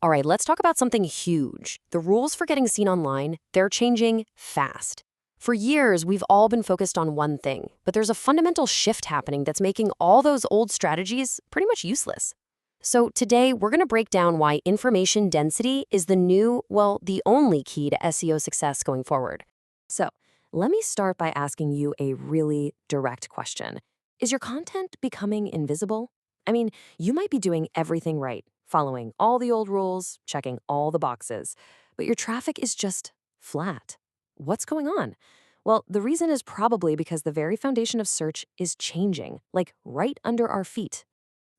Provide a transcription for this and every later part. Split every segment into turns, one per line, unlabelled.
All right, let's talk about something huge. The rules for getting seen online, they're changing fast. For years, we've all been focused on one thing, but there's a fundamental shift happening that's making all those old strategies pretty much useless. So today, we're going to break down why information density is the only key to SEO success going forward. So let me start by asking you a really direct question. Is your content becoming invisible? I mean, you might be doing everything right, following all the old rules, checking all the boxes, but your traffic is just flat. What's going on? Well, the reason is probably because the very foundation of search is changing, like right under our feet.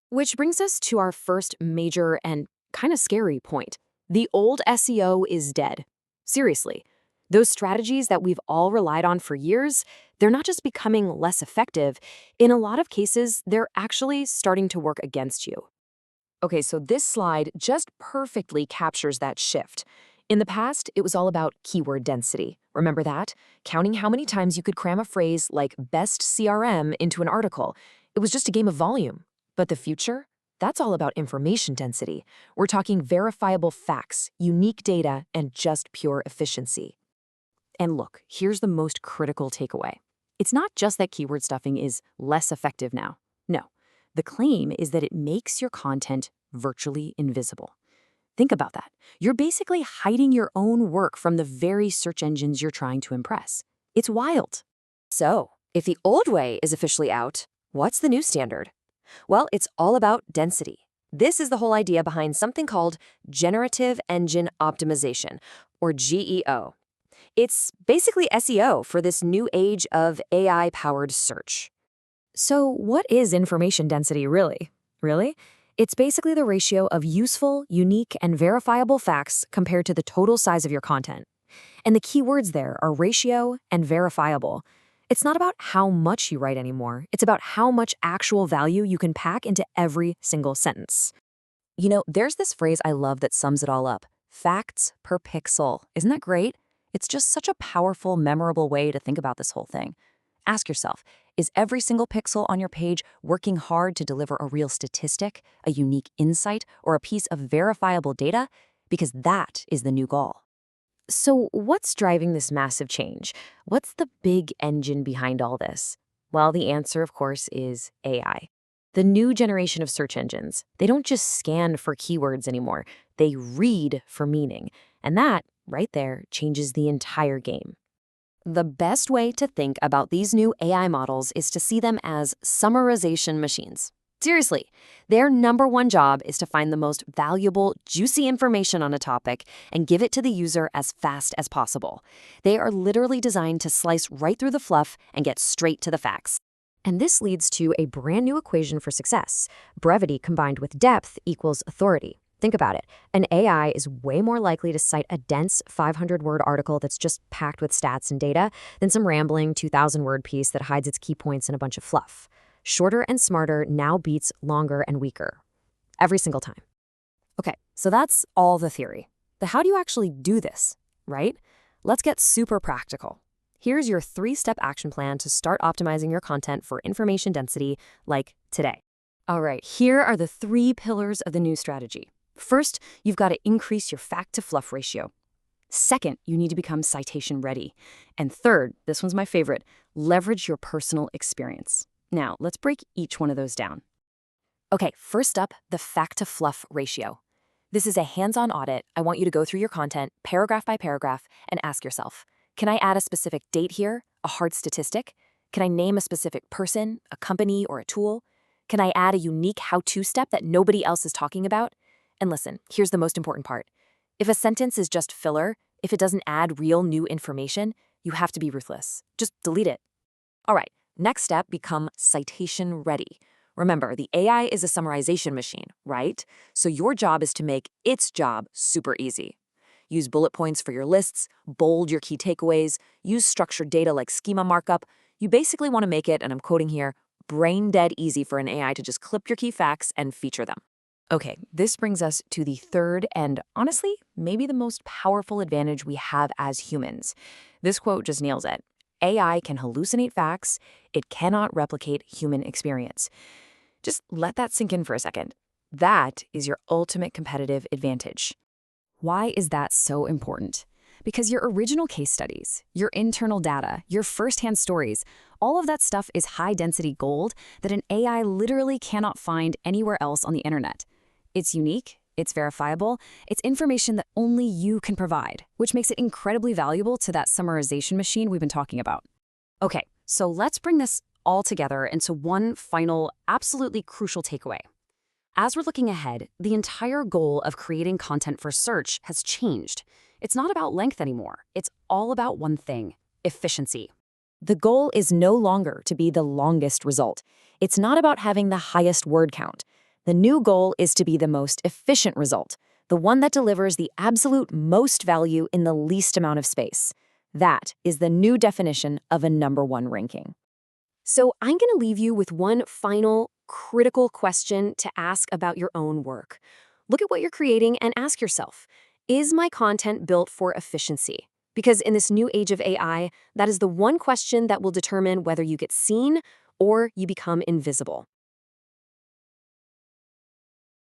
Which brings us to our first major and kind of scary point. The old SEO is dead. Seriously. Those strategies that we've all relied on for years, they're not just becoming less effective. In a lot of cases, they're actually starting to work against you. Okay, so this slide just perfectly captures that shift. In the past, it was all about keyword density. Remember that? Counting how many times you could cram a phrase like best CRM into an article. It was just a game of volume. But the future? That's all about information density. We're talking verifiable facts, unique data, and just pure efficiency. And look, here's the most critical takeaway. It's not just that keyword stuffing is less effective now. No, the claim is that it makes your content virtually invisible. Think about that. You're basically hiding your own work from the very search engines you're trying to impress. It's wild. So, if the old way is officially out, what's the new standard? Well, it's all about density. This is the whole idea behind something called Generative Engine Optimization, or GEO. It's basically SEO for this new age of AI-powered search. So what is information density really? It's basically the ratio of useful, unique, and verifiable facts compared to the total size of your content. And the key words there are ratio and verifiable. It's not about how much you write anymore. It's about how much actual value you can pack into every single sentence. You know, there's this phrase I love that sums it all up. Facts per pixel. Isn't that great? It's just such a powerful, memorable way to think about this whole thing. Ask yourself, is every single pixel on your page working hard to deliver a real statistic, a unique insight, or a piece of verifiable data? Because that is the new goal. So what's driving this massive change? What's the big engine behind all this? Well, the answer, of course, is AI. The new generation of search engines, they don't just scan for keywords anymore. They read for meaning. And that, right there, changes the entire game. The best way to think about these new AI models is to see them as summarization machines. Seriously, their number one job is to find the most valuable, juicy information on a topic and give it to the user as fast as possible. They are literally designed to slice right through the fluff and get straight to the facts. And this leads to a brand new equation for success. Brevity combined with depth equals authority. Think about it. An AI is way more likely to cite a dense 500-word article that's just packed with stats and data than some rambling 2,000-word piece that hides its key points in a bunch of fluff. Shorter and smarter now beats longer and weaker. Every single time. Okay, so that's all the theory. But how do you actually do this, right? Let's get super practical. Here's your 3-step action plan to start optimizing your content for information density, like today. All right, here are the 3 pillars of the new strategy. First, you've got to increase your fact-to-fluff ratio. Second, you need to become citation ready. And third, this one's my favorite, leverage your personal experience. Now, let's break each one of those down. Okay, first up, the fact-to-fluff ratio. This is a hands-on audit. I want you to go through your content, paragraph by paragraph, and ask yourself, can I add a specific date here, a hard statistic? Can I name a specific person, a company, or a tool? Can I add a unique how-to step that nobody else is talking about? And listen, here's the most important part. If a sentence is just filler, if it doesn't add real new information, you have to be ruthless. Just delete it. All right, next step, become citation ready. Remember, the AI is a summarization machine, right? So your job is to make its job super easy. Use bullet points for your lists, bold your key takeaways, use structured data like schema markup. You basically want to make it, and I'm quoting here, brain dead easy for an AI to just clip your key facts and feature them. Okay, this brings us to the third and, honestly, maybe the most powerful advantage we have as humans. This quote just nails it. AI can hallucinate facts. It cannot replicate human experience. Just let that sink in for a second.
That is your ultimate competitive advantage.
Why is that so important? Because your original case studies, your internal data, your firsthand stories, all of that stuff is high-density gold that an AI literally cannot find anywhere else on the internet. It's unique, it's verifiable, it's information that only you can provide, which makes it incredibly valuable to that summarization machine we've been talking about.
Okay, so let's bring this all together into one final, absolutely crucial takeaway. As we're looking ahead, the entire goal of creating content for search has changed. It's not about length anymore. It's all about one thing: efficiency.
The goal is no longer to be the longest result. It's not about having the highest word count. The new goal is to be the most efficient result, the one that delivers the absolute most value in the least amount of space. That is the new definition of a #1 ranking.
So I'm going to leave you with one final, critical question to ask about your own work. Look at what you're creating and ask yourself, is my content built for efficiency? Because in this new age of AI, that is the one question that will determine whether you get seen or you become invisible.